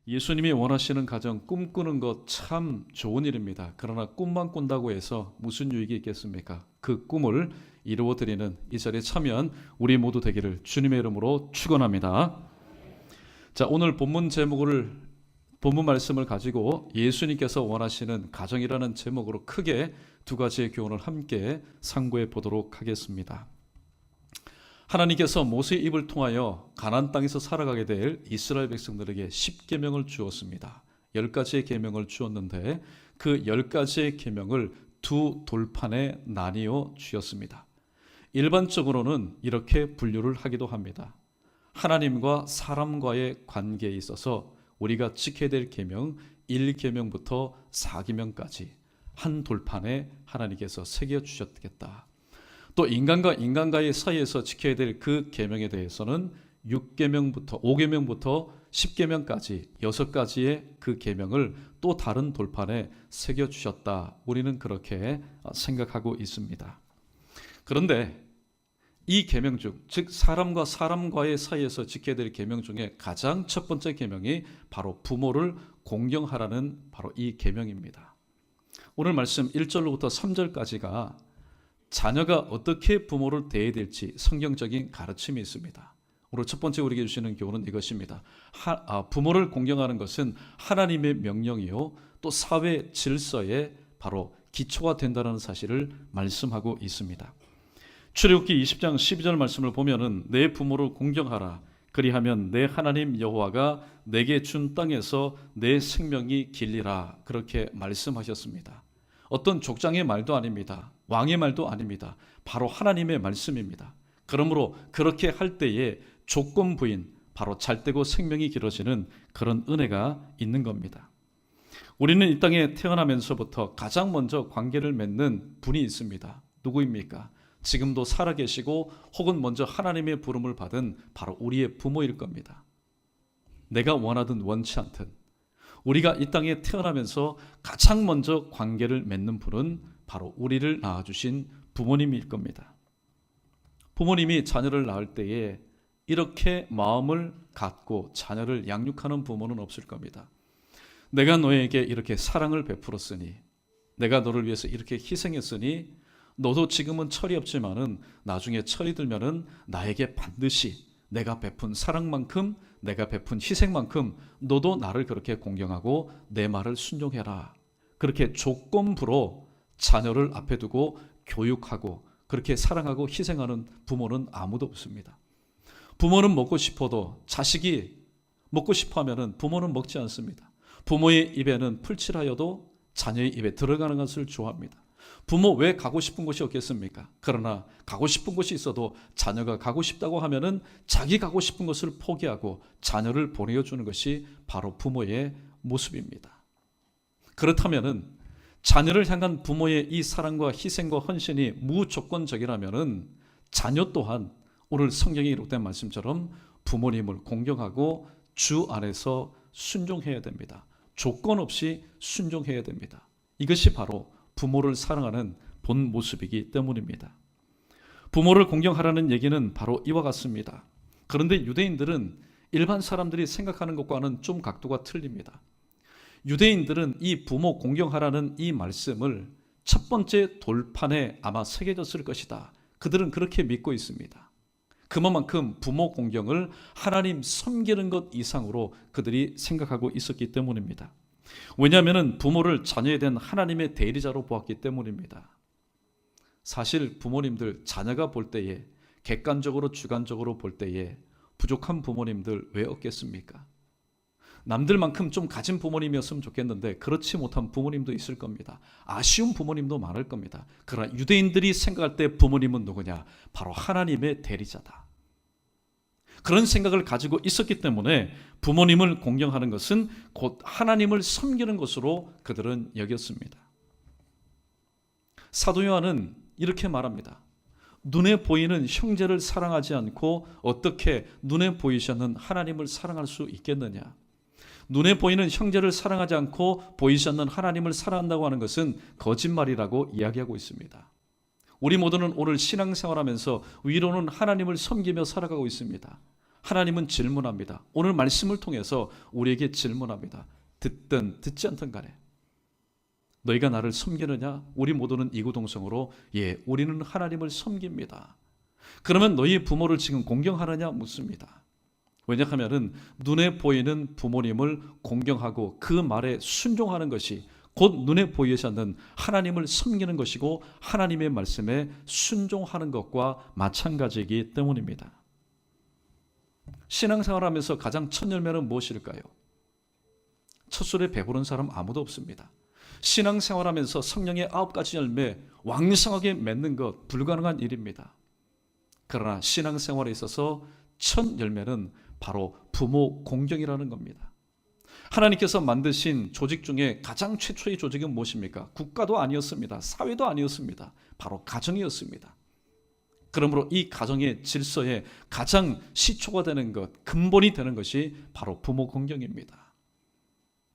예수님이 원하시는 가정 꿈꾸는 것 참 좋은 일입니다. 그러나 꿈만 꾼다고 해서 무슨 유익이 있겠습니까? 그 꿈을 이루어 드리는 이 자리에 참여한 우리 모두 되기를 주님의 이름으로 축원합니다. 자, 오늘 본문 말씀을 가지고 예수님께서 원하시는 가정이라는 제목으로 크게 두 가지의 교훈을 함께 상고해 보도록 하겠습니다. 하나님께서 모세의 입을 통하여 가나안 땅에서 살아가게 될 이스라엘 백성들에게 10계명을 주었습니다. 10가지의 계명을 주었는데 그 10가지의 계명을 두 돌판에 나뉘어 주었습니다. 일반적으로는 이렇게 분류를 하기도 합니다. 하나님과 사람과의 관계에 있어서 우리가 지켜야 될 계명 1계명부터 4계명까지 한 돌판에 하나님께서 새겨 주셨겠다. 또 인간과 인간과의 사이에서 지켜야 될 그 계명에 대해서는 6계명부터 5계명부터 10계명까지 6가지의 그 계명을 또 다른 돌판에 새겨 주셨다. 우리는 그렇게 생각하고 있습니다. 그런데 이 계명 중, 즉 사람과 사람과의 사이에서 지켜야 될 계명 중에 가장 첫 번째 계명이 바로 부모를 공경하라는 바로 이 계명입니다. 오늘 말씀 1절로부터 3절까지가 자녀가 어떻게 부모를 대해야 될지 성경적인 가르침이 있습니다. 오늘 첫 번째 우리에게 주시는 교훈은 이것입니다. 부모를 공경하는 것은 하나님의 명령이요 또 사회 질서의 바로 기초가 된다는 사실을 말씀하고 있습니다. 출애굽기 20장 12절 말씀을 보면은 내 부모를 공경하라. 그리하면 내 하나님 여호와가 내게 준 땅에서 내 생명이 길리라. 그렇게 말씀하셨습니다. 어떤 족장의 말도 아닙니다. 왕의 말도 아닙니다. 바로 하나님의 말씀입니다. 그러므로 그렇게 할 때에 조건부인 바로 잘되고 생명이 길어지는 그런 은혜가 있는 겁니다. 우리는 이 땅에 태어나면서부터 가장 먼저 관계를 맺는 분이 있습니다. 누구입니까? 지금도 살아계시고 혹은 먼저 하나님의 부름을 받은 바로 우리의 부모일 겁니다. 내가 원하든 원치 않든 우리가 이 땅에 태어나면서 가장 먼저 관계를 맺는 분은 바로 우리를 낳아주신 부모님일 겁니다. 부모님이 자녀를 낳을 때에 이렇게 마음을 갖고 자녀를 양육하는 부모는 없을 겁니다. 내가 너에게 이렇게 사랑을 베풀었으니, 내가 너를 위해서 이렇게 희생했으니 너도 지금은 철이 없지만은 나중에 철이 들면은 나에게 반드시 내가 베푼 사랑만큼, 내가 베푼 희생만큼 너도 나를 그렇게 공경하고 내 말을 순종해라. 그렇게 조건부로 자녀를 앞에 두고 교육하고 그렇게 사랑하고 희생하는 부모는 아무도 없습니다. 부모는 먹고 싶어도 자식이 먹고 싶어 하면은 부모는 먹지 않습니다. 부모의 입에는 풀칠하여도 자녀의 입에 들어가는 것을 좋아합니다. 부모 왜 가고 싶은 곳이 없겠습니까? 그러나 가고 싶은 곳이 있어도 자녀가 가고 싶다고 하면은 자기 가고 싶은 것을 포기하고 자녀를 보내주는 것이 바로 부모의 모습입니다. 그렇다면은 자녀를 향한 부모의 이 사랑과 희생과 헌신이 무조건적이라면은 자녀 또한 오늘 성경에 기록된 말씀처럼 부모님을 공경하고 주 안에서 순종해야 됩니다. 조건 없이 순종해야 됩니다. 이것이 바로 부모를 사랑하는 본 모습이기 때문입니다. 부모를 공경하라는 얘기는 바로 이와 같습니다. 그런데 유대인들은 일반 사람들이 생각하는 것과는 좀 각도가 틀립니다. 유대인들은 이 부모 공경하라는 이 말씀을 첫 번째 돌판에 아마 새겨졌을 것이다. 그들은 그렇게 믿고 있습니다. 그만큼 부모 공경을 하나님 섬기는 것 이상으로 그들이 생각하고 있었기 때문입니다. 왜냐하면 부모를 자녀에 대한 하나님의 대리자로 보았기 때문입니다. 사실 부모님들 자녀가 볼 때에 객관적으로 주관적으로 볼 때에 부족한 부모님들 왜 없겠습니까? 남들만큼 좀 가진 부모님이었으면 좋겠는데 그렇지 못한 부모님도 있을 겁니다. 아쉬운 부모님도 많을 겁니다. 그러나 유대인들이 생각할 때 부모님은 누구냐? 바로 하나님의 대리자다. 그런 생각을 가지고 있었기 때문에 부모님을 공경하는 것은 곧 하나님을 섬기는 것으로 그들은 여겼습니다. 사도 요한은 이렇게 말합니다. 눈에 보이는 형제를 사랑하지 않고 어떻게 눈에 보이시는 하나님을 사랑할 수 있겠느냐? 눈에 보이는 형제를 사랑하지 않고 보이지 않는 하나님을 사랑한다고 하는 것은 거짓말이라고 이야기하고 있습니다. 우리 모두는 오늘 신앙생활하면서 위로는 하나님을 섬기며 살아가고 있습니다. 하나님은 질문합니다. 오늘 말씀을 통해서 우리에게 질문합니다. 듣든 듣지 않든 간에 너희가 나를 섬기느냐? 우리 모두는 이구동성으로 우리는 하나님을 섬깁니다. 그러면 너희 부모를 지금 공경하느냐? 묻습니다. 왜냐하면 눈에 보이는 부모님을 공경하고 그 말에 순종하는 것이 곧 눈에 보이지 않는 하나님을 섬기는 것이고 하나님의 말씀에 순종하는 것과 마찬가지이기 때문입니다. 신앙생활하면서 가장 첫 열매는 무엇일까요? 첫 술에 배부른 사람 아무도 없습니다. 신앙생활하면서 성령의 9가지 열매 왕성하게 맺는 것 불가능한 일입니다. 그러나 신앙생활에 있어서 첫 열매는 바로 부모 공경이라는 겁니다. 하나님께서 만드신 조직 중에 가장 최초의 조직은 무엇입니까? 국가도 아니었습니다. 사회도 아니었습니다. 바로 가정이었습니다. 그러므로 이 가정의 질서에 가장 시초가 되는 것, 근본이 되는 것이 바로 부모 공경입니다.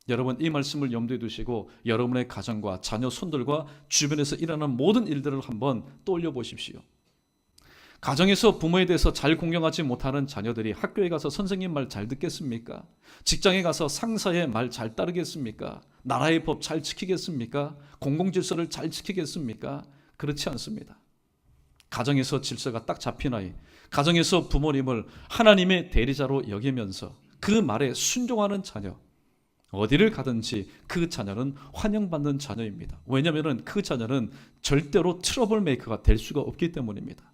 여러분 이 말씀을 염두에 두시고 여러분의 가정과 자녀 손들과 주변에서 일어나는 모든 일들을 한번 떠올려 보십시오. 가정에서 부모에 대해서 잘 공경하지 못하는 자녀들이 학교에 가서 선생님 말 잘 듣겠습니까? 직장에 가서 상사의 말 잘 따르겠습니까? 나라의 법 잘 지키겠습니까? 공공질서를 잘 지키겠습니까? 그렇지 않습니다. 가정에서 질서가 딱 잡힌 아이, 가정에서 부모님을 하나님의 대리자로 여기면서 그 말에 순종하는 자녀, 어디를 가든지 그 자녀는 환영받는 자녀입니다. 왜냐하면 그 자녀는 절대로 트러블 메이커가 될 수가 없기 때문입니다.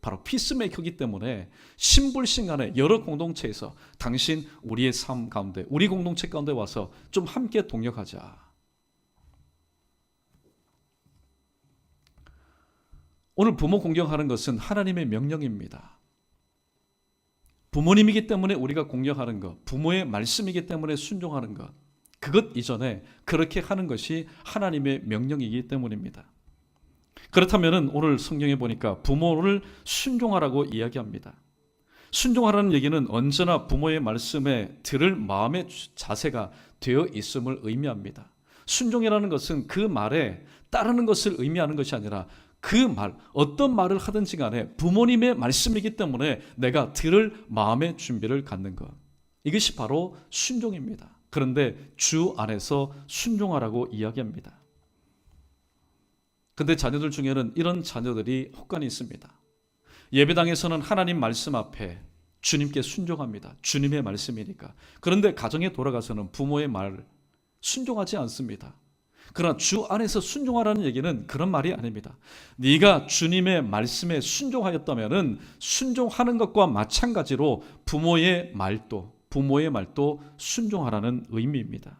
바로 피스메이커이기 때문에 신불신간에 여러 공동체에서 당신 우리의 삶 가운데 우리 공동체 가운데 와서 좀 함께 동역하자. 오늘 부모 공경하는 것은 하나님의 명령입니다. 부모님이기 때문에 우리가 공경하는 것, 부모의 말씀이기 때문에 순종하는 것, 그것 이전에 그렇게 하는 것이 하나님의 명령이기 때문입니다. 그렇다면 오늘 성경에 보니까 부모를 순종하라고 이야기합니다. 순종하라는 얘기는 언제나 부모의 말씀에 들을 마음의 자세가 되어 있음을 의미합니다. 순종이라는 것은 그 말에 따르는 것을 의미하는 것이 아니라 그 말, 어떤 말을 하든지 간에 부모님의 말씀이기 때문에 내가 들을 마음의 준비를 갖는 것. 이것이 바로 순종입니다. 그런데 주 안에서 순종하라고 이야기합니다. 그런데 자녀들 중에는 이런 자녀들이 혹간이 있습니다. 예배당에서는 하나님 말씀 앞에 주님께 순종합니다. 주님의 말씀이니까. 그런데 가정에 돌아가서는 부모의 말 순종하지 않습니다. 그러나 주 안에서 순종하라는 얘기는 그런 말이 아닙니다. 네가 주님의 말씀에 순종하였다면 순종하는 것과 마찬가지로 부모의 말도 순종하라는 의미입니다.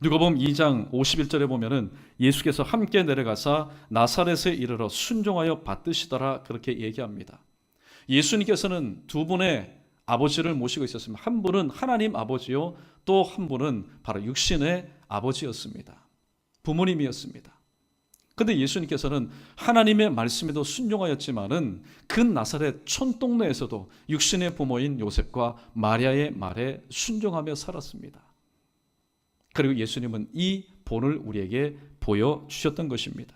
누가복음 2장 51절에 보면은 예수께서 함께 내려가사 나사렛에 이르러 순종하여 받드시더라 그렇게 얘기합니다. 예수님께서는 두 분의 아버지를 모시고 있었습니다. 한 분은 하나님 아버지요, 또 한 분은 바로 육신의 아버지였습니다. 부모님이었습니다. 그런데 예수님께서는 하나님의 말씀에도 순종하였지만은 그 나사렛 촌동네에서도 육신의 부모인 요셉과 마리아의 말에 순종하며 살았습니다. 그리고 예수님은 이 본을 우리에게 보여주셨던 것입니다.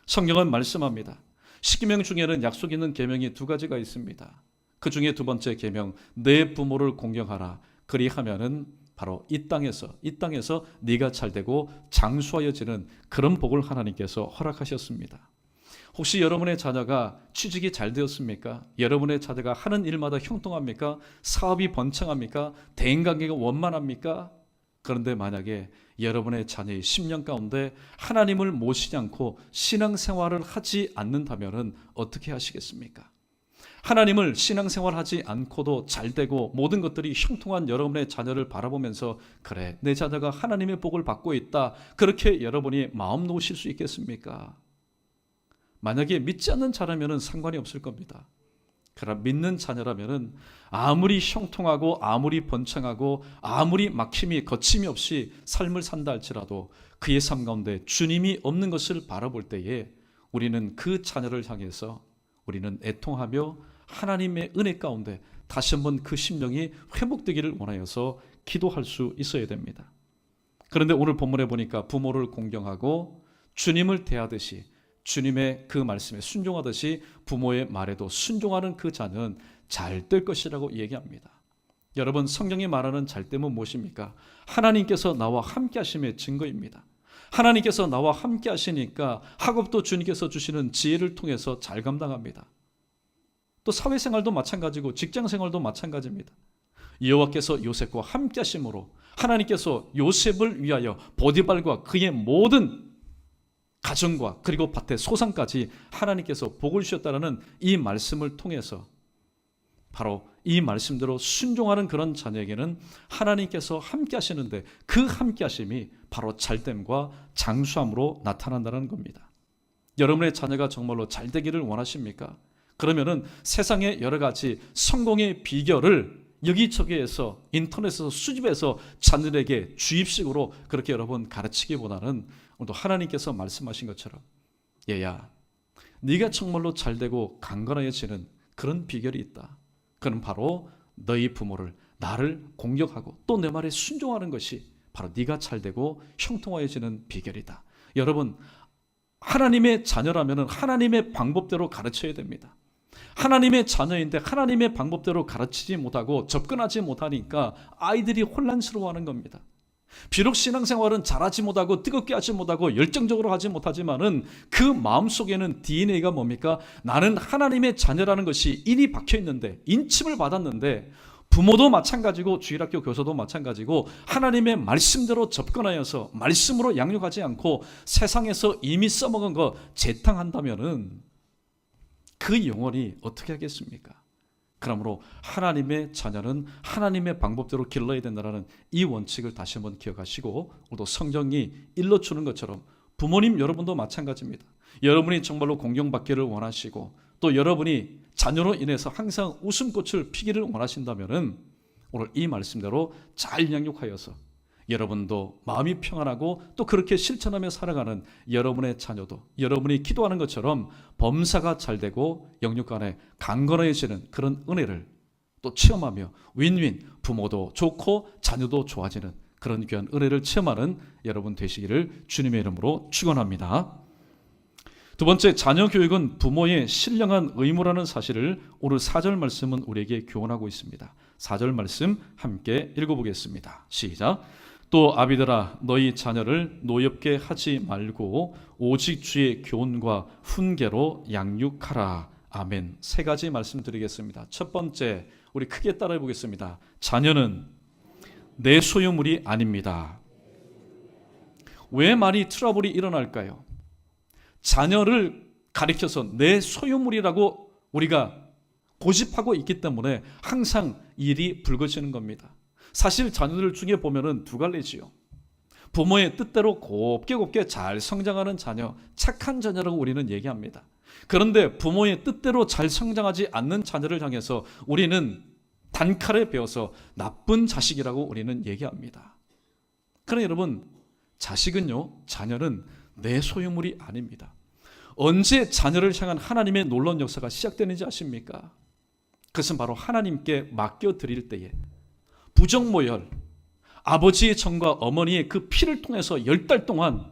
성경은 말씀합니다. 십계명 중에는 약속 있는 계명이 2가지가 있습니다. 그 중에 2번째 계명, 내 부모를 공경하라. 그리하면은 바로 이 땅에서 네가 잘되고 장수하여지는 그런 복을 하나님께서 허락하셨습니다. 혹시 여러분의 자녀가 취직이 잘 되었습니까? 여러분의 자녀가 하는 일마다 형통합니까? 사업이 번창합니까? 대인관계가 원만합니까? 그런데 만약에 여러분의 자녀의 10년 가운데 하나님을 모시지 않고 신앙생활을 하지 않는다면 어떻게 하시겠습니까? 하나님을 신앙생활하지 않고도 잘되고 모든 것들이 형통한 여러분의 자녀를 바라보면서 그래, 내 자녀가 하나님의 복을 받고 있다, 그렇게 여러분이 마음 놓으실 수 있겠습니까? 만약에 믿지 않는 자라면 상관이 없을 겁니다. 그러나 믿는 자녀라면 아무리 형통하고 아무리 번창하고 아무리 막힘이 거침이 없이 삶을 산다 할지라도 그의 삶 가운데 주님이 없는 것을 바라볼 때에 우리는 그 자녀를 향해서 우리는 애통하며 하나님의 은혜 가운데 다시 한번 그 심령이 회복되기를 원하여서 기도할 수 있어야 됩니다. 그런데 오늘 본문에 보니까 부모를 공경하고 주님을 대하듯이 주님의 그 말씀에 순종하듯이 부모의 말에도 순종하는 그 자는 잘 될 것이라고 얘기합니다. 여러분, 성경이 말하는 잘됨은 무엇입니까? 하나님께서 나와 함께 하심의 증거입니다. 하나님께서 나와 함께 하시니까 학업도 주님께서 주시는 지혜를 통해서 잘 감당합니다. 또 사회생활도 마찬가지고 직장생활도 마찬가지입니다. 여호와께서 요셉과 함께 하심으로 하나님께서 요셉을 위하여 보디발과 그의 모든 가정과 그리고 밭의 소산까지 하나님께서 복을 주셨다는 이 말씀을 통해서 바로 이 말씀대로 순종하는 그런 자녀에게는 하나님께서 함께 하시는데 그 함께 하심이 바로 잘됨과 장수함으로 나타난다는 겁니다. 여러분의 자녀가 정말로 잘 되기를 원하십니까? 그러면은 세상의 여러 가지 성공의 비결을 여기저기에서 인터넷에서 수집해서 자녀에게 주입식으로 그렇게 여러분 가르치기보다는 오늘도 하나님께서 말씀하신 것처럼 얘야, 네가 정말로 잘되고 강건해지는 그런 비결이 있다. 그는 바로 너희 부모를, 나를 공격하고 또 내 말에 순종하는 것이 바로 네가 잘되고 형통하여지는 비결이다. 여러분, 하나님의 자녀라면 하나님의 방법대로 가르쳐야 됩니다. 하나님의 자녀인데 하나님의 방법대로 가르치지 못하고 접근하지 못하니까 아이들이 혼란스러워하는 겁니다. 비록 신앙생활은 잘하지 못하고 뜨겁게 하지 못하고 열정적으로 하지 못하지만은 그 마음속에는 DNA가 뭡니까? 나는 하나님의 자녀라는 것이 인이 박혀 있는데, 인침을 받았는데, 부모도 마찬가지고 주일학교 교사도 마찬가지고 하나님의 말씀대로 접근하여서 말씀으로 양육하지 않고 세상에서 이미 써먹은 거 재탕한다면은 그 영혼이 어떻게 하겠습니까? 그러므로 하나님의 자녀는 하나님의 방법대로 길러야 된다는 이 원칙을 다시 한번 기억하시고, 또 성경이 일러주는 것처럼 부모님 여러분도 마찬가지입니다. 여러분이 정말로 공경받기를 원하시고 또 여러분이 자녀로 인해서 항상 웃음꽃을 피기를 원하신다면 오늘 이 말씀대로 잘 양육하여서 여러분도 마음이 평안하고 또 그렇게 실천하며 살아가는 여러분의 자녀도 여러분이 기도하는 것처럼 범사가 잘 되고 영육간에 강건해지는 그런 은혜를 또 체험하며 윈윈, 부모도 좋고 자녀도 좋아지는 그런 귀한 은혜를 체험하는 여러분 되시기를 주님의 이름으로 축원합니다. 두 번째, 자녀 교육은 부모의 신령한 의무라는 사실을 오늘 4절 말씀은 우리에게 교훈하고 있습니다. 4절 말씀 함께 읽어보겠습니다. 시작. 또 아비들아, 너희 자녀를 노엽게 하지 말고 오직 주의 교훈과 훈계로 양육하라. 아멘. 세 가지 말씀드리겠습니다. 첫 번째, 우리 크게 따라해 보겠습니다. 자녀는 내 소유물이 아닙니다. 왜 많이 트러블이 일어날까요? 자녀를 가리켜서 내 소유물이라고 우리가 고집하고 있기 때문에 항상 일이 불거지는 겁니다. 사실 자녀들 중에 보면은 두 갈래지요. 부모의 뜻대로 곱게 잘 성장하는 자녀, 착한 자녀라고 우리는 얘기합니다. 그런데 부모의 뜻대로 잘 성장하지 않는 자녀를 향해서 우리는 단칼에 베어서 나쁜 자식이라고 우리는 얘기합니다. 그러나 여러분, 자식은요, 자녀는 내 소유물이 아닙니다. 언제 자녀를 향한 하나님의 놀라운 역사가 시작되는지 아십니까? 그것은 바로 하나님께 맡겨드릴 때에 부정모혈, 아버지의 정과 어머니의 그 피를 통해서 10달 동안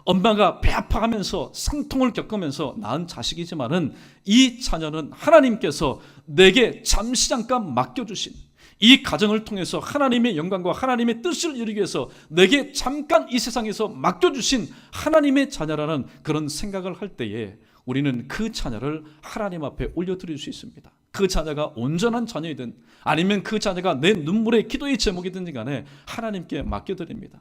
엄마가 배 아파하면서 상통을 겪으면서 낳은 자식이지만은 이 자녀는 하나님께서 내게 잠시 잠깐 맡겨주신 이 가정을 통해서 하나님의 영광과 하나님의 뜻을 이루기 위해서 내게 잠깐 이 세상에서 맡겨주신 하나님의 자녀라는 그런 생각을 할 때에 우리는 그 자녀를 하나님 앞에 올려드릴 수 있습니다. 그 자녀가 온전한 자녀이든 아니면 그 자녀가 내 눈물의 기도의 제목이든지 간에 하나님께 맡겨드립니다.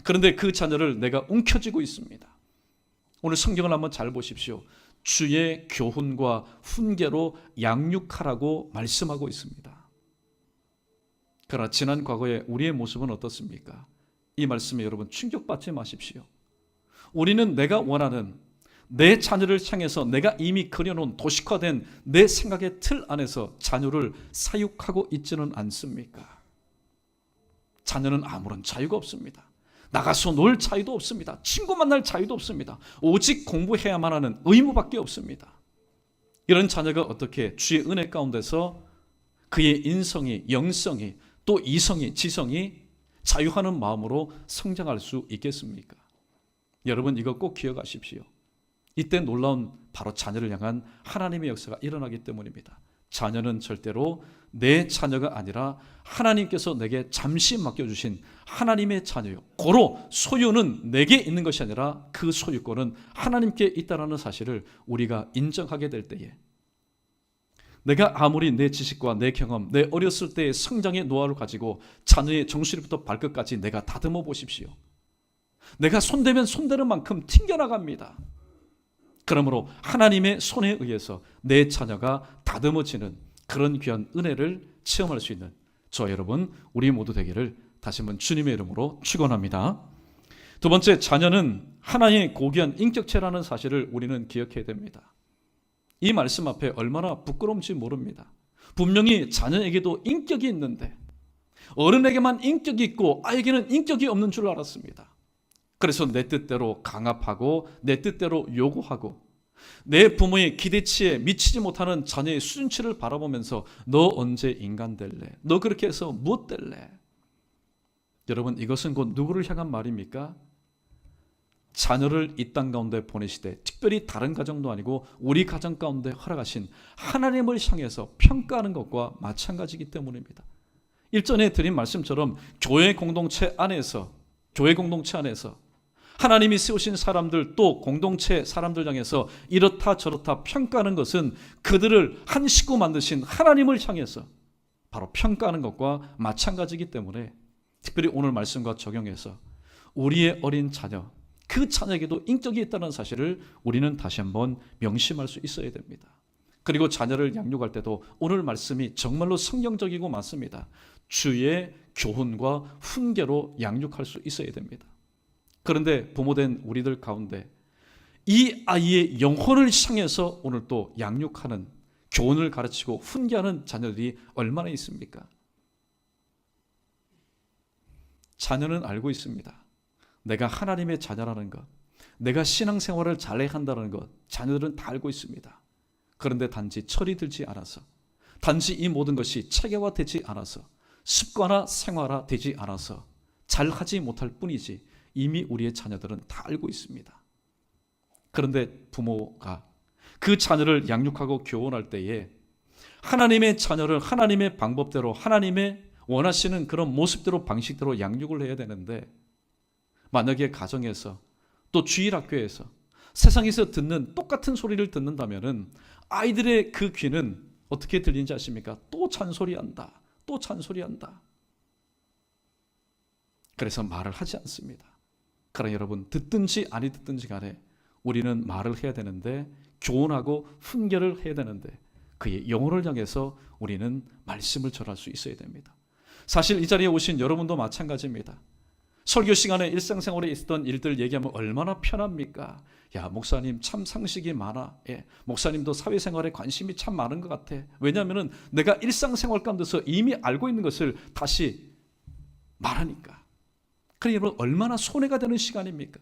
그런데 그 자녀를 내가 움켜쥐고 있습니다. 오늘 성경을 한번 잘 보십시오. 주의 교훈과 훈계로 양육하라고 말씀하고 있습니다. 그러나 지난 과거에 우리의 모습은 어떻습니까? 이 말씀에 여러분 충격받지 마십시오. 우리는 내가 원하는 내 자녀를 향해서 내가 이미 그려놓은 도식화된 내 생각의 틀 안에서 자녀를 사육하고 있지는 않습니까? 자녀는 아무런 자유가 없습니다. 나가서 놀 자유도 없습니다. 친구 만날 자유도 없습니다. 오직 공부해야만 하는 의무밖에 없습니다. 이런 자녀가 어떻게 주의 은혜 가운데서 그의 인성이, 영성이, 또 이성이, 지성이 자유하는 마음으로 성장할 수 있겠습니까? 여러분, 이거 꼭 기억하십시오. 이때 놀라운 바로 자녀를 향한 하나님의 역사가 일어나기 때문입니다. 자녀는 절대로 내 자녀가 아니라 하나님께서 내게 잠시 맡겨주신 하나님의 자녀요. 고로 소유는 내게 있는 것이 아니라 그 소유권은 하나님께 있다는 사실을 우리가 인정하게 될 때에, 내가 아무리 내 지식과 내 경험, 내 어렸을 때의 성장의 노하우를 가지고 자녀의 정수리부터 발끝까지 내가 다듬어 보십시오. 내가 손대면 손대는 만큼 튕겨나갑니다. 그러므로 하나님의 손에 의해서 내 자녀가 다듬어지는 그런 귀한 은혜를 체험할 수 있는 저와 여러분, 우리 모두 되기를 다시 한번 주님의 이름으로 축원합니다. 두 번째, 자녀는 하나님의 고귀한 인격체라는 사실을 우리는 기억해야 됩니다. 이 말씀 앞에 얼마나 부끄러운지 모릅니다. 분명히 자녀에게도 인격이 있는데 어른에게만 인격이 있고 아이에게는 인격이 없는 줄 알았습니다. 그래서 내 뜻대로 강압하고 내 뜻대로 요구하고 내 부모의 기대치에 미치지 못하는 자녀의 수준치를 바라보면서 너 언제 인간 될래? 너 그렇게 해서 무엇 될래? 여러분, 이것은 곧 누구를 향한 말입니까? 자녀를 이 땅 가운데 보내시되, 특별히 다른 가정도 아니고 우리 가정 가운데 허락하신 하나님을 향해서 평가하는 것과 마찬가지이기 때문입니다. 일전에 드린 말씀처럼 교회 공동체 안에서 하나님이 세우신 사람들, 또 공동체 사람들 향해서 이렇다 저렇다 평가하는 것은 그들을 한 식구 만드신 하나님을 향해서 바로 평가하는 것과 마찬가지이기 때문에, 특별히 오늘 말씀과 적용해서 우리의 어린 자녀, 그 자녀에게도 인격이 있다는 사실을 우리는 다시 한번 명심할 수 있어야 됩니다. 그리고 자녀를 양육할 때도 오늘 말씀이 정말로 성경적이고 맞습니다. 주의 교훈과 훈계로 양육할 수 있어야 됩니다. 그런데 부모된 우리들 가운데 이 아이의 영혼을 향해서 오늘 또 양육하는, 교훈을 가르치고 훈계하는 자녀들이 얼마나 있습니까? 자녀는 알고 있습니다. 내가 하나님의 자녀라는 것, 내가 신앙생활을 잘해야 한다는 것, 자녀들은 다 알고 있습니다. 그런데 단지 철이 들지 않아서, 단지 이 모든 것이 체계화되지 않아서, 습관화 생활화되지 않아서 잘하지 못할 뿐이지 이미 우리의 자녀들은 다 알고 있습니다. 그런데 부모가 그 자녀를 양육하고 교훈할 때에 하나님의 자녀를 하나님의 방법대로, 하나님의 원하시는 그런 모습대로, 방식대로 양육을 해야 되는데, 만약에 가정에서 또 주일학교에서 세상에서 듣는 똑같은 소리를 듣는다면 아이들의 그 귀는 어떻게 들리는지 아십니까? 또 잔소리한다, 또 잔소리한다. 그래서 말을 하지 않습니다. 그러나 여러분, 듣든지 아니 듣든지 간에 우리는 말을 해야 되는데, 교훈하고 훈계를 해야 되는데, 그의 영혼을 향해서 우리는 말씀을 전할 수 있어야 됩니다. 사실 이 자리에 오신 여러분도 마찬가지입니다. 설교 시간에 일상생활에 있었던 일들 얘기하면 얼마나 편합니까? 야, 목사님 참 상식이 많아. 예, 목사님도 사회생활에 관심이 참 많은 것 같아. 왜냐하면 내가 일상생활 가운데서 이미 알고 있는 것을 다시 말하니까. 그러니 여러분, 얼마나 손해가 되는 시간입니까?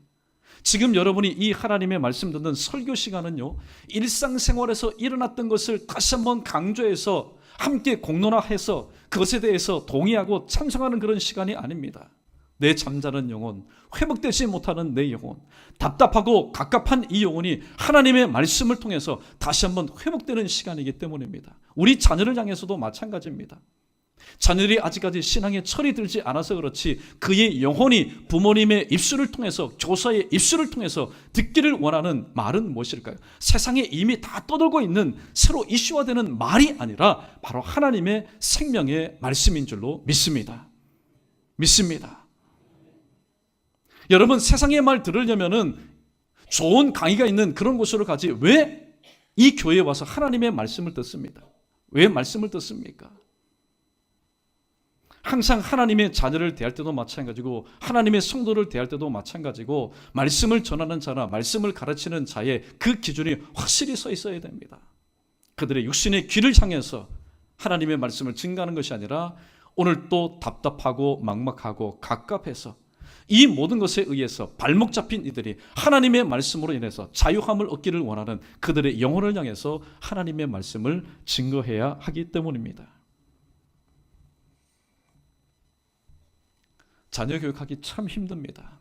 지금 여러분이 이 하나님의 말씀 듣는 설교 시간은요, 일상생활에서 일어났던 것을 다시 한번 강조해서 함께 공론화해서 그것에 대해서 동의하고 찬성하는 그런 시간이 아닙니다. 내 잠자는 영혼, 회복되지 못하는 내 영혼, 답답하고 갑갑한 이 영혼이 하나님의 말씀을 통해서 다시 한번 회복되는 시간이기 때문입니다. 우리 자녀를 향해서도 마찬가지입니다. 자녀들이 아직까지 신앙에 철이 들지 않아서 그렇지, 그의 영혼이 부모님의 입술을 통해서, 교사의 입술을 통해서 듣기를 원하는 말은 무엇일까요? 세상에 이미 다 떠돌고 있는 새로 이슈화되는 말이 아니라 바로 하나님의 생명의 말씀인 줄로 믿습니다. 여러분, 세상의 말 들으려면은 좋은 강의가 있는 그런 곳으로 가지 왜 이 교회에 와서 하나님의 말씀을 듣습니다? 왜 말씀을 듣습니까? 항상 하나님의 자녀를 대할 때도 마찬가지고, 하나님의 성도를 대할 때도 마찬가지고, 말씀을 전하는 자나 말씀을 가르치는 자의 그 기준이 확실히 서 있어야 됩니다. 그들의 육신의 귀를 향해서 하나님의 말씀을 증가하는 것이 아니라 오늘 또 답답하고 막막하고 갑갑해서 이 모든 것에 의해서 발목 잡힌 이들이 하나님의 말씀으로 인해서 자유함을 얻기를 원하는 그들의 영혼을 향해서 하나님의 말씀을 증거해야 하기 때문입니다. 자녀 교육하기 참 힘듭니다.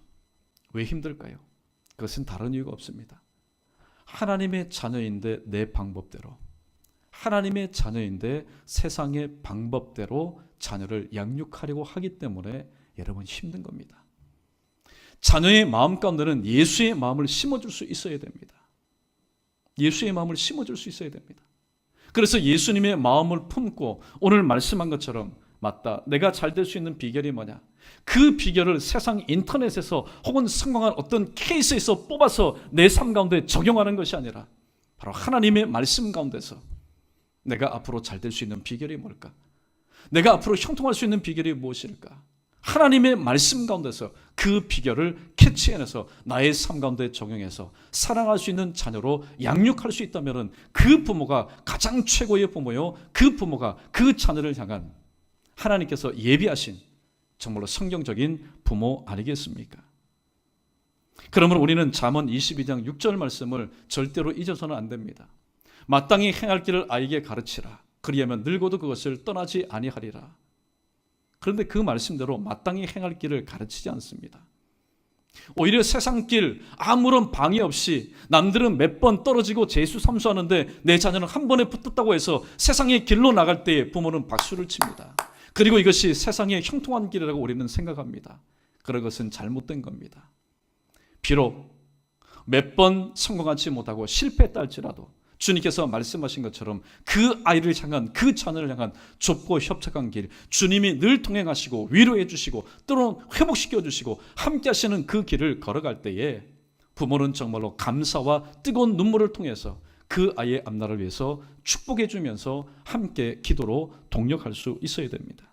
왜 힘들까요? 그것은 다른 이유가 없습니다. 하나님의 자녀인데 내 방법대로, 하나님의 자녀인데 세상의 방법대로 자녀를 양육하려고 하기 때문에 여러분 힘든 겁니다. 자녀의 마음 가운데는 예수의 마음을 심어줄 수 있어야 됩니다. 예수의 마음을 심어줄 수 있어야 됩니다. 그래서 예수님의 마음을 품고 오늘 말씀한 것처럼 맞다, 내가 잘 될 수 있는 비결이 뭐냐, 그 비결을 세상 인터넷에서 혹은 성공한 어떤 케이스에서 뽑아서 내 삶 가운데 적용하는 것이 아니라 바로 하나님의 말씀 가운데서 내가 앞으로 잘 될 수 있는 비결이 뭘까, 내가 앞으로 형통할 수 있는 비결이 무엇일까, 하나님의 말씀 가운데서 그 비결을 캐치해내서 나의 삶 가운데 적용해서 사랑할 수 있는 자녀로 양육할 수 있다면 그 부모가 가장 최고의 부모요, 그 부모가 그 자녀를 향한 하나님께서 예비하신 정말로 성경적인 부모 아니겠습니까? 그러면 우리는 잠언 22장 6절 말씀을 절대로 잊어서는 안 됩니다. 마땅히 행할 길을 아이에게 가르치라. 그리하면 늙어도 그것을 떠나지 아니하리라. 그런데 그 말씀대로 마땅히 행할 길을 가르치지 않습니다. 오히려 세상 길 아무런 방해 없이 남들은 몇 번 떨어지고 재수삼수하는데 내 자녀는 한 번에 붙었다고 해서 세상의 길로 나갈 때에 부모는 박수를 칩니다. 그리고 이것이 세상의 형통한 길이라고 우리는 생각합니다. 그런 것은 잘못된 겁니다. 비록 몇 번 성공하지 못하고 실패했다 할지라도 주님께서 말씀하신 것처럼 그 아이를 향한, 그 자녀를 향한 좁고 협착한 길, 주님이 늘 동행하시고 위로해 주시고 때로는 회복시켜 주시고 함께 하시는 그 길을 걸어갈 때에 부모는 정말로 감사와 뜨거운 눈물을 통해서 그 아이의 앞날을 위해서 축복해 주면서 함께 기도로 동력할 수 있어야 됩니다.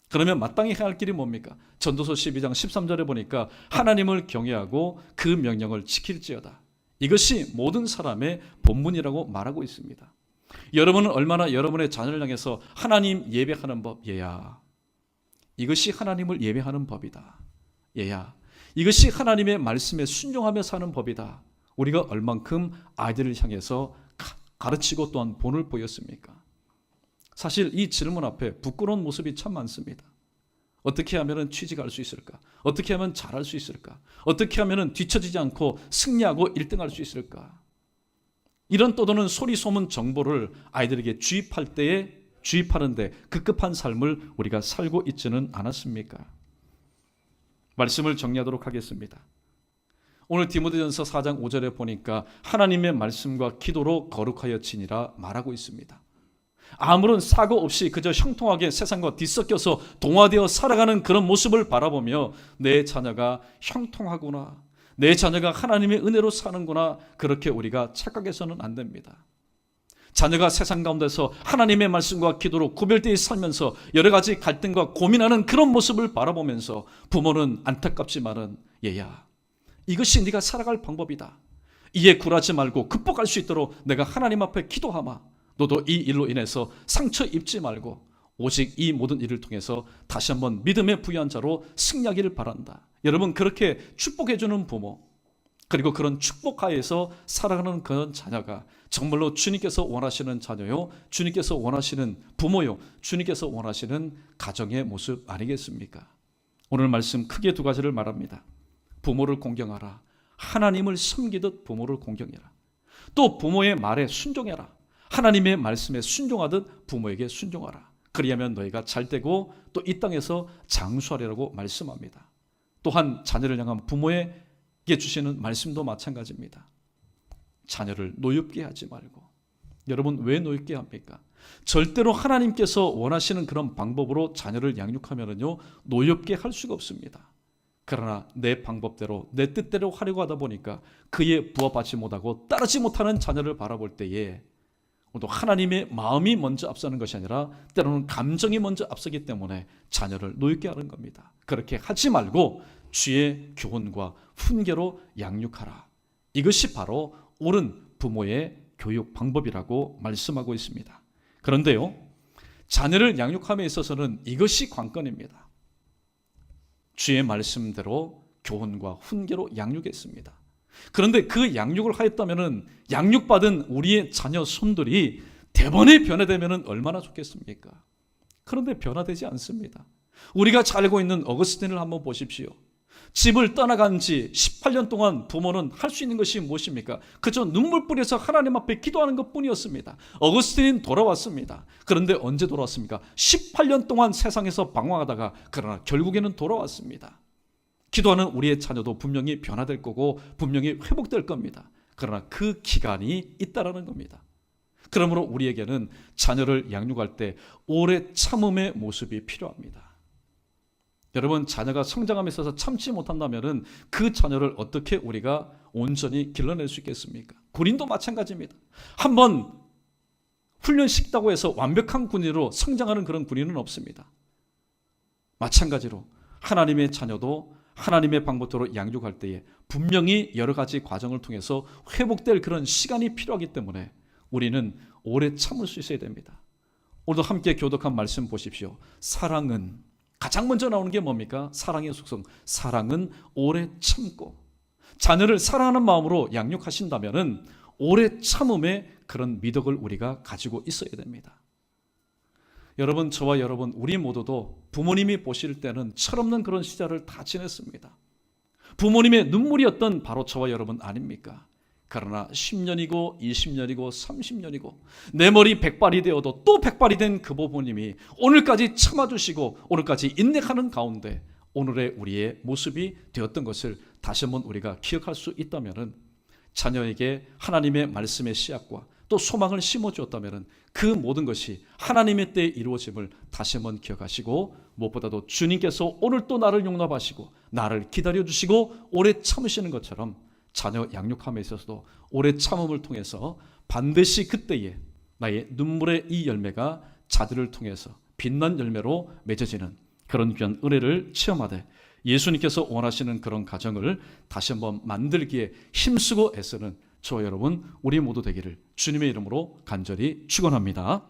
그러면 마땅히 행할 길이 뭡니까? 전도서 12장 13절에 보니까 하나님을 경외하고 그 명령을 지킬지어다. 이것이 모든 사람의 본분이라고 말하고 있습니다. 여러분은 얼마나 여러분의 자녀를 향해서 하나님 예배하는 법, 얘야, 이것이 하나님을 예배하는 법이다. 얘야, 이것이 하나님의 말씀에 순종하며 사는 법이다. 우리가 얼만큼 아이들을 향해서 가르치고 또한 본을 보였습니까? 사실 이 질문 앞에 부끄러운 모습이 참 많습니다. 어떻게 하면 취직할 수 있을까? 어떻게 하면 잘할 수 있을까? 어떻게 하면 뒤처지지 않고 승리하고 1등할 수 있을까? 이런 떠도는 소리 소문 정보를 아이들에게 주입하는데 급급한 삶을 우리가 살고 있지는 않았습니까? 말씀을 정리하도록 하겠습니다. 오늘 디모데전서 4장 5절에 보니까 하나님의 말씀과 기도로 거룩하여 지니라 말하고 있습니다. 아무런 사고 없이 그저 형통하게 세상과 뒤섞여서 동화되어 살아가는 그런 모습을 바라보며 내 자녀가 형통하구나, 내 자녀가 하나님의 은혜로 사는구나, 그렇게 우리가 착각해서는 안 됩니다. 자녀가 세상 가운데서 하나님의 말씀과 기도로 구별되어 살면서 여러 가지 갈등과 고민하는 그런 모습을 바라보면서 부모는 안타깝지만은 얘야, 이것이 네가 살아갈 방법이다. 이에 굴하지 말고 극복할 수 있도록 내가 하나님 앞에 기도하마. 너도 이 일로 인해서 상처 입지 말고 오직 이 모든 일을 통해서 다시 한번 믿음의 부유한 자로 승리하기를 바란다. 여러분, 그렇게 축복해주는 부모, 그리고 그런 축복하에서 살아가는 그런 자녀가 정말로 주님께서 원하시는 자녀요, 주님께서 원하시는 부모요, 주님께서 원하시는 가정의 모습 아니겠습니까? 오늘 말씀 크게 두 가지를 말합니다. 부모를 공경하라. 하나님을 섬기듯 부모를 공경해라. 또 부모의 말에 순종해라. 하나님의 말씀에 순종하듯 부모에게 순종하라. 그리하면 너희가 잘되고 또 이 땅에서 장수하리라고 말씀합니다. 또한 자녀를 향한 부모에게 주시는 말씀도 마찬가지입니다. 자녀를 노엽게 하지 말고. 여러분, 왜 노엽게 합니까? 절대로 하나님께서 원하시는 그런 방법으로 자녀를 양육하면요 노엽게 할 수가 없습니다. 그러나 내 방법대로 내 뜻대로 하려고 하다 보니까 그에 부합하지 못하고 따르지 못하는 자녀를 바라볼 때에 또 하나님의 마음이 먼저 앞서는 것이 아니라 때로는 감정이 먼저 앞서기 때문에 자녀를 노엽게 하는 겁니다. 그렇게 하지 말고 주의 교훈과 훈계로 양육하라. 이것이 바로 옳은 부모의 교육 방법이라고 말씀하고 있습니다. 그런데요, 자녀를 양육함에 있어서는 이것이 관건입니다. 주의 말씀대로 교훈과 훈계로 양육했습니다. 그런데 그 양육을 하였다면 양육받은 우리의 자녀 손들이 대번에 변화되면 얼마나 좋겠습니까? 그런데 변화되지 않습니다. 우리가 잘 알고 있는 어거스틴을 한번 보십시오. 집을 떠나간 지 18년 동안 부모는 할 수 있는 것이 무엇입니까? 그저 눈물 뿌려서 하나님 앞에 기도하는 것뿐이었습니다. 어거스틴은 돌아왔습니다. 그런데 언제 돌아왔습니까? 18년 동안 세상에서 방황하다가 그러나 결국에는 돌아왔습니다. 기도하는 우리의 자녀도 분명히 변화될 거고 분명히 회복될 겁니다. 그러나 그 기간이 있다라는 겁니다. 그러므로 우리에게는 자녀를 양육할 때 오래 참음의 모습이 필요합니다. 여러분, 자녀가 성장함에 있어서 참지 못한다면 그 자녀를 어떻게 우리가 온전히 길러낼 수 있겠습니까? 군인도 마찬가지입니다. 한번 훈련시켰다고 해서 완벽한 군인으로 성장하는 그런 군인은 없습니다. 마찬가지로 하나님의 자녀도 하나님의 방법대로 양육할 때에 분명히 여러 가지 과정을 통해서 회복될 그런 시간이 필요하기 때문에 우리는 오래 참을 수 있어야 됩니다. 오늘도 함께 교독한 말씀 보십시오. 사랑은 가장 먼저 나오는 게 뭡니까? 사랑의 속성. 사랑은 오래 참고. 자녀를 사랑하는 마음으로 양육하신다면 오래 참음의 그런 미덕을 우리가 가지고 있어야 됩니다. 여러분, 저와 여러분, 우리 모두도 부모님이 보실 때는 철없는 그런 시절을 다 지냈습니다. 부모님의 눈물이었던 바로 저와 여러분 아닙니까? 그러나 10년이고 20년이고 30년이고 내 머리 백발이 되어도 또 백발이 된 그 부모님이 오늘까지 참아주시고 오늘까지 인내하는 가운데 오늘의 우리의 모습이 되었던 것을 다시 한번 우리가 기억할 수 있다면 자녀에게 하나님의 말씀의 씨앗과 또 소망을 심어주었다면 그 모든 것이 하나님의 때에 이루어짐을 다시 한번 기억하시고 무엇보다도 주님께서 오늘 또 나를 용납하시고 나를 기다려주시고 오래 참으시는 것처럼 자녀 양육함에 있어서도 오래 참음을 통해서 반드시 그때에 나의 눈물의 이 열매가 자들을 통해서 빛난 열매로 맺어지는 그런 귀한 은혜를 체험하되 예수님께서 원하시는 그런 가정을 다시 한번 만들기에 힘쓰고 애쓰는 저와 여러분 우리 모두 되기를 주님의 이름으로 간절히 축원합니다.